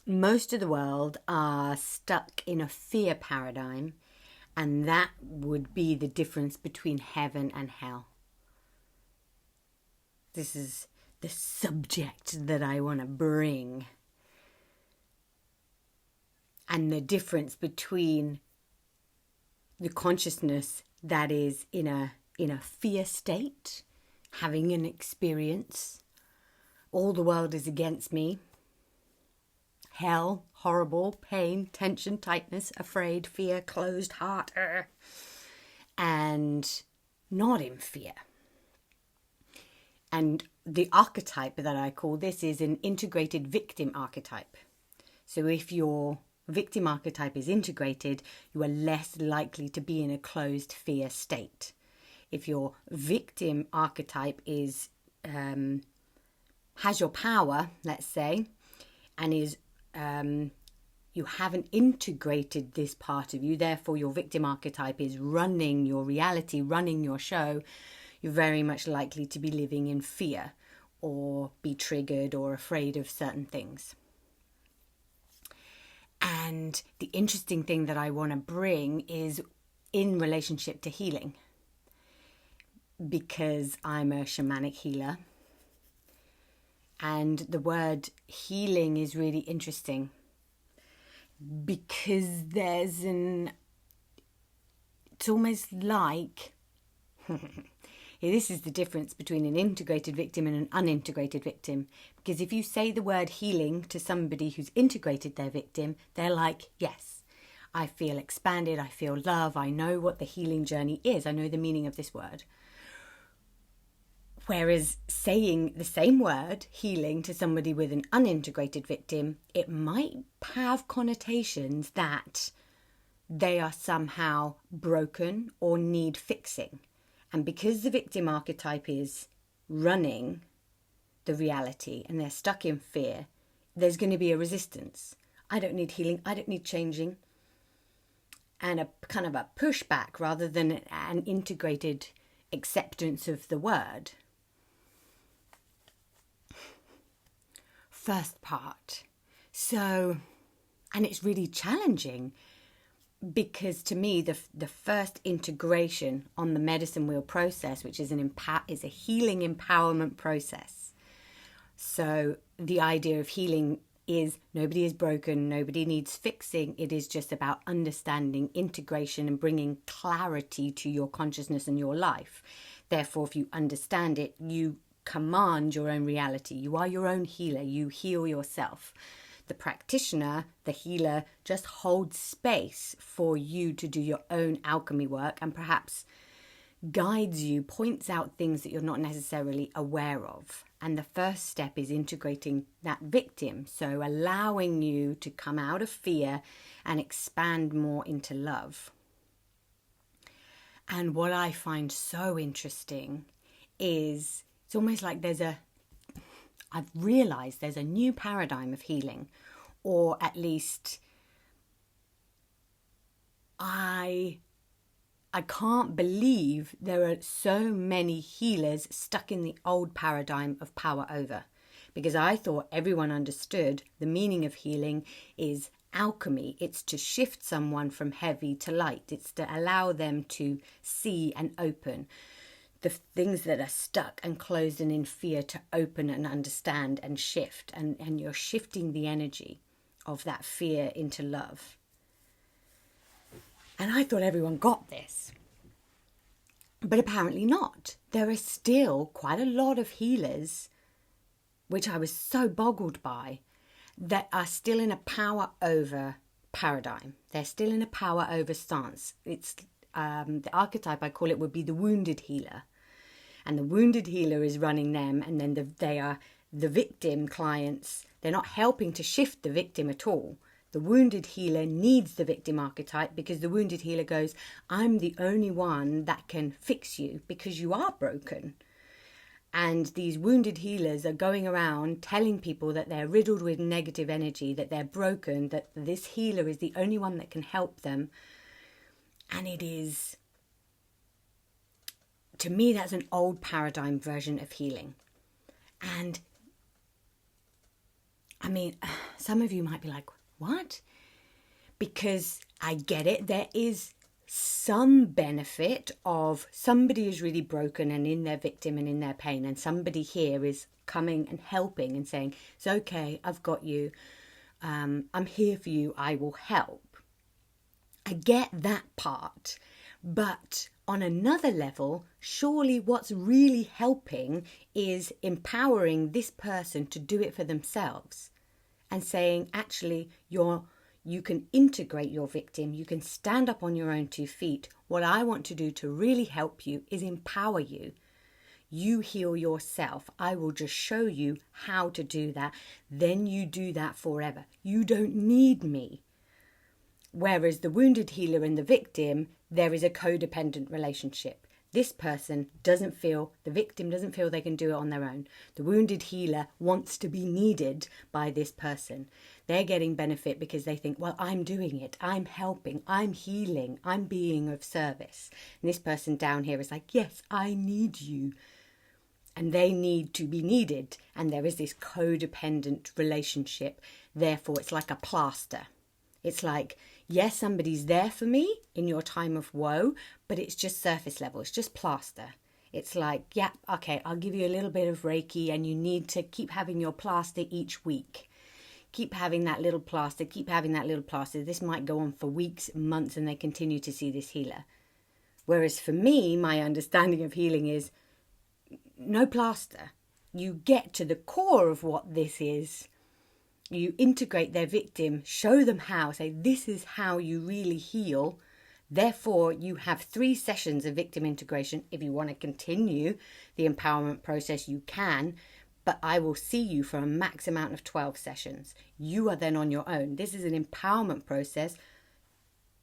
Most of the world are stuck in a fear paradigm, and that would be the difference between heaven and hell. This is the subject that I want to bring. And the difference between the consciousness that is in a fear state, having an experience, all the world is against me, hell, horrible, pain, tension, tightness, afraid, fear, closed heart, and not in fear. And the archetype that I call this is an integrated victim archetype. So if your victim archetype is integrated, you are less likely to be in a closed fear state. If your victim archetype is has your power, let's say, and is you haven't integrated this part of you, therefore your victim archetype is running your reality, running your show, you're very much likely to be living in fear or be triggered or afraid of certain things. And the interesting thing that I want to bring is in relationship to healing, because I'm a shamanic healer. And the word healing is really interesting because it's almost like, this is the difference between an integrated victim and an unintegrated victim. Because if you say the word healing to somebody who's integrated their victim, they're like, yes, I feel expanded, I feel love, I know what the healing journey is, I know the meaning of this word. Whereas saying the same word, healing, to somebody with an unintegrated victim, it might have connotations that they are somehow broken or need fixing. And because the victim archetype is running the reality and they're stuck in fear, there's going to be a resistance. I don't need healing, I don't need changing. And a kind of a pushback rather than an integrated acceptance of the word. First part. So, and it's really challenging because to me the first integration on the medicine wheel process, which is is a healing empowerment process. So the idea of healing is nobody is broken, nobody needs fixing. It is just about understanding, integration, and bringing clarity to your consciousness and your life. Therefore, if you understand it, you command your own reality. You are your own healer. You heal yourself. The practitioner, the healer, just holds space for you to do your own alchemy work and perhaps guides you, points out things that you're not necessarily aware of. And the first step is integrating that victim. So allowing you to come out of fear and expand more into love. And what I find so interesting is it's almost like I've realized there's a new paradigm of healing, or at least I can't believe there are so many healers stuck in the old paradigm of power over, because I thought everyone understood the meaning of healing is alchemy. It's to shift someone from heavy to light. It's to allow them to see and open the things that are stuck and closed and in fear, to open and understand and shift. And you're shifting the energy of that fear into love. And I thought everyone got this. But apparently not. There are still quite a lot of healers, which I was so boggled by, that are still in a power over paradigm. They're still in a power over stance. It's the archetype, I call it, would be the wounded healer. And the wounded healer is running them, and then they are the victim clients. They're not helping to shift the victim at all. The wounded healer needs the victim archetype because the wounded healer goes, I'm the only one that can fix you because you are broken. And these wounded healers are going around telling people that they're riddled with negative energy, that they're broken, that this healer is the only one that can help them. And it is, to me, that's an old paradigm version of healing. And I mean, some of you might be like, what? Because I get it. There is some benefit of somebody is really broken and in their victim and in their pain, and somebody here is coming and helping and saying, it's okay, I've got you. I'm here for you. I will help. I get that part. But on another level, surely what's really helping is empowering this person to do it for themselves and saying, actually, you can integrate your victim. You can stand up on your own 2 feet. What I want to do to really help you is empower you. You heal yourself. I will just show you how to do that. Then you do that forever. You don't need me. Whereas the wounded healer and the victim, there is a codependent relationship. This person doesn't feel, the victim doesn't feel they can do it on their own. The wounded healer wants to be needed by this person. They're getting benefit because they think, well, I'm doing it. I'm helping. I'm healing. I'm being of service. And this person down here is like, yes, I need you. And they need to be needed. And there is this codependent relationship. Therefore, it's like a plaster. It's like, yes, somebody's there for me in your time of woe, but it's just surface level. It's just plaster. It's like, yeah, okay, I'll give you a little bit of Reiki and you need to keep having your plaster each week. Keep having that little plaster, keep having that little plaster. This might go on for weeks, months, and they continue to see this healer. Whereas for me, my understanding of healing is no plaster. You get to the core of what this is. You integrate their victim, show them how, say this is how you really heal. Therefore, you have 3 sessions of victim integration. If you want to continue the empowerment process, you can, but I will see you for a max amount of 12 sessions. You are then on your own. This is an empowerment process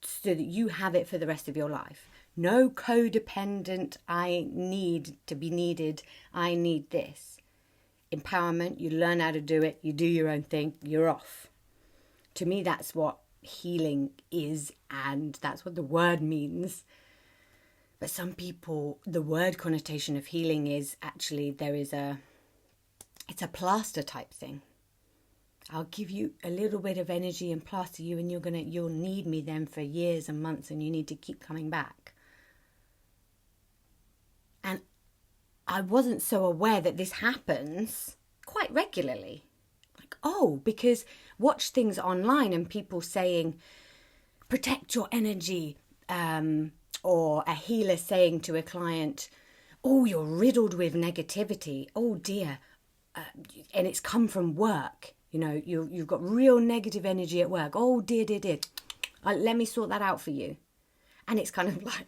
so that you have it for the rest of your life. No codependent, I need to be needed, I need this. Empowerment, you learn how to do it, you do your own thing, you're off. To me, that's what healing is, and that's what the word means. But some people, the word connotation of healing is actually it's a plaster type thing. I'll give you a little bit of energy and plaster you, and you'll need me then for years and months, and you need to keep coming back. And I wasn't so aware that this happens quite regularly. Like, because watch things online and people saying, protect your energy, or a healer saying to a client, you're riddled with negativity. Oh dear. And it's come from work. You know, you've got real negative energy at work. Oh dear. Let me sort that out for you. And it's kind of like,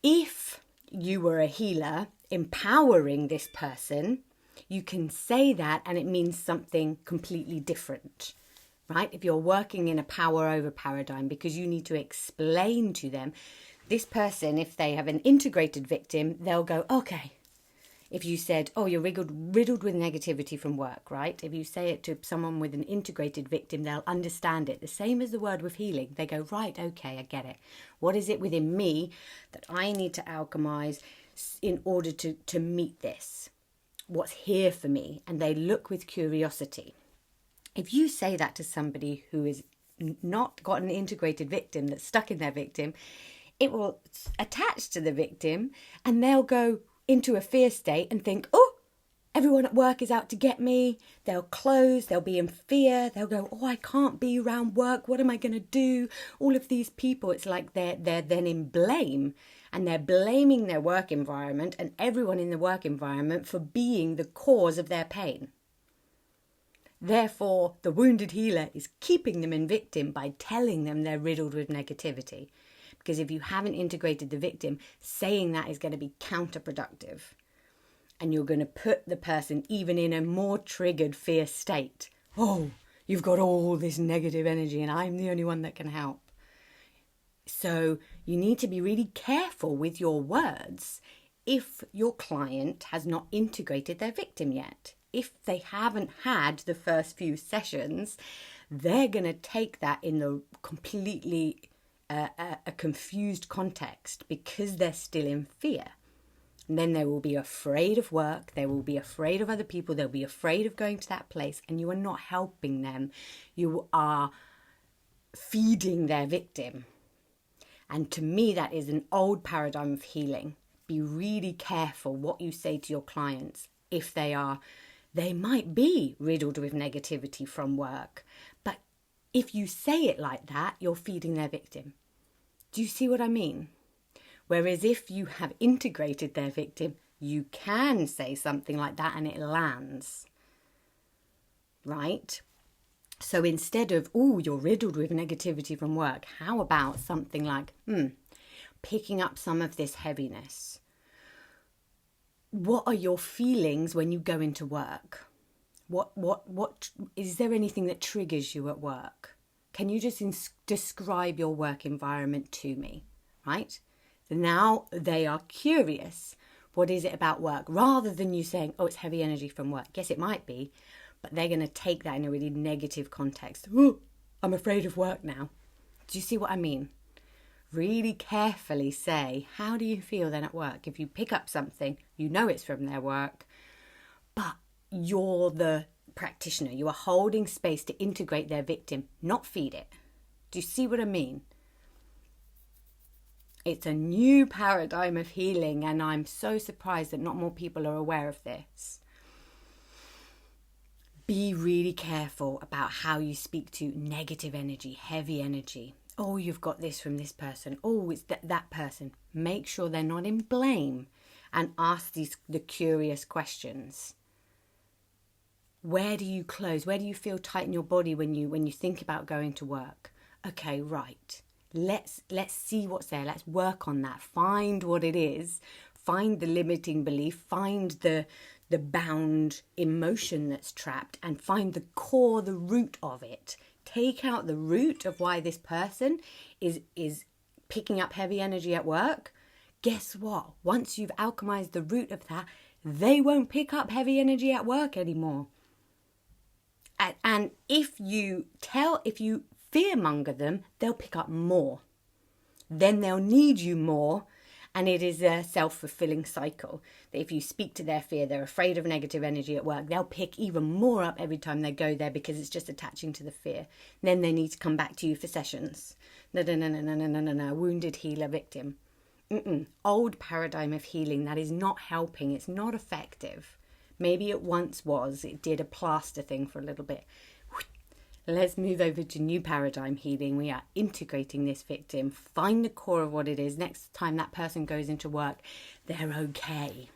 if you were a healer empowering this person, you can say that and it means something completely different, right? If you're working in a power over paradigm, because you need to explain to them, this person, if they have an integrated victim, they'll go, okay. If you said, you're riddled with negativity from work, right? If you say it to someone with an integrated victim, they'll understand it. The same as the word with healing. They go, right, okay, I get it. What is it within me that I need to alchemize in order to meet this? What's here for me? And they look with curiosity. If you say that to somebody who is not got an integrated victim that's stuck in their victim, it will attach to the victim and they'll go into a fear state and think, everyone at work is out to get me. They'll close, they'll be in fear. They'll go, I can't be around work. What am I going to do? All of these people, it's like they're then in blame, and they're blaming their work environment and everyone in the work environment for being the cause of their pain. Therefore, the wounded healer is keeping them in victim by telling them they're riddled with negativity. Because if you haven't integrated the victim, saying that is going to be counterproductive. And you're going to put the person even in a more triggered fear state. You've got all this negative energy and I'm the only one that can help. So you need to be really careful with your words if your client has not integrated their victim yet. If they haven't had the first few sessions, they're going to take that in the completely a confused context because they're still in fear. And then they will be afraid of work, they will be afraid of other people, they'll be afraid of going to that place, and you are not helping them. You are feeding their victim. And to me, that is an old paradigm of healing. Be really careful what you say to your clients if they might be riddled with negativity from work. But if you say it like that, you're feeding their victim. Do you see what I mean? Whereas if you have integrated their victim, you can say something like that and it lands. Right? So instead of, oh, you're riddled with negativity from work, how about something like, picking up some of this heaviness? What are your feelings when you go into work? What is there anything that triggers you at work? Can you just describe your work environment to me, right? So now they are curious. What is it about work? Rather than you saying, oh, it's heavy energy from work. Yes, it might be, but they're going to take that in a really negative context. Oh, I'm afraid of work now. Do you see what I mean? Really carefully say, how do you feel then at work? If you pick up something, you know it's from their work, but you're the practitioner. You are holding space to integrate their victim, not feed it. Do you see what I mean? It's a new paradigm of healing, and I'm so surprised that not more people are aware of this. Be really careful about how you speak to negative energy, heavy energy. Oh, you've got this from this person. Oh, it's that person. Make sure they're not in blame and ask the curious questions. Where do you close? Where do you feel tight in your body when you think about going to work? Okay, right. Let's see what's there. Let's work on that. Find what it is. Find the limiting belief. Find the bound emotion that's trapped, and find the core, the root of it. Take out the root of why this person is picking up heavy energy at work. Guess what? Once you've alchemized the root of that, they won't pick up heavy energy at work anymore. And if you fearmonger them, they'll pick up more. Then they'll need you more. And it is a self-fulfilling cycle. That if you speak to their fear, they're afraid of negative energy at work, they'll pick even more up every time they go there because it's just attaching to the fear. Then they need to come back to you for sessions. No. Wounded healer victim. Old paradigm of healing that is not helping. It's not effective. Maybe it once was. It did a plaster thing for a little bit. Let's move over to new paradigm healing. We are integrating this victim. Find the core of what it is. Next time that person goes into work, they're okay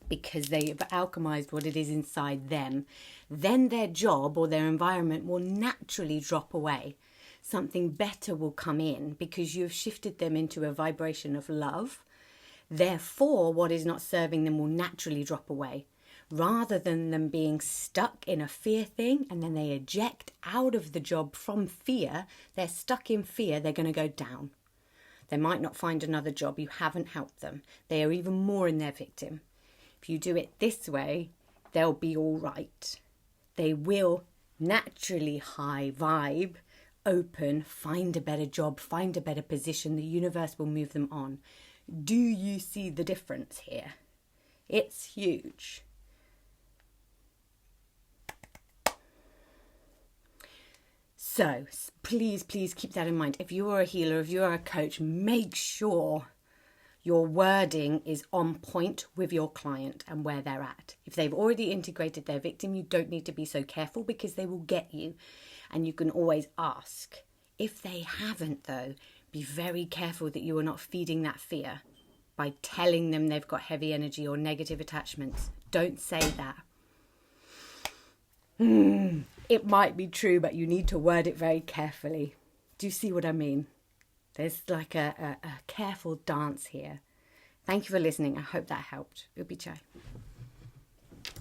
because they've alchemized what it is inside them. Then their job or their environment will naturally drop away. Something better will come in because you've shifted them into a vibration of love. Therefore, what is not serving them will naturally drop away. Rather than them being stuck in a fear thing and then they eject out of the job from fear, they're stuck in fear, they're going to go down. They might not find another job, you haven't helped them. They are even more in their victim. If you do it this way, they'll be all right. They will naturally high vibe, open, find a better job, find a better position. The universe will move them on. Do you see the difference here? It's huge. So please keep that in mind. If you are a healer, if you are a coach, make sure your wording is on point with your client and where they're at. If they've already integrated their victim, you don't need to be so careful because they will get you. And you can always ask. If they haven't, though, be very careful that you are not feeding that fear by telling them they've got heavy energy or negative attachments. Don't say that. It might be true, but you need to word it very carefully. Do you see what I mean? There's like a careful dance here. Thank you for listening. I hope that helped. Upi chai.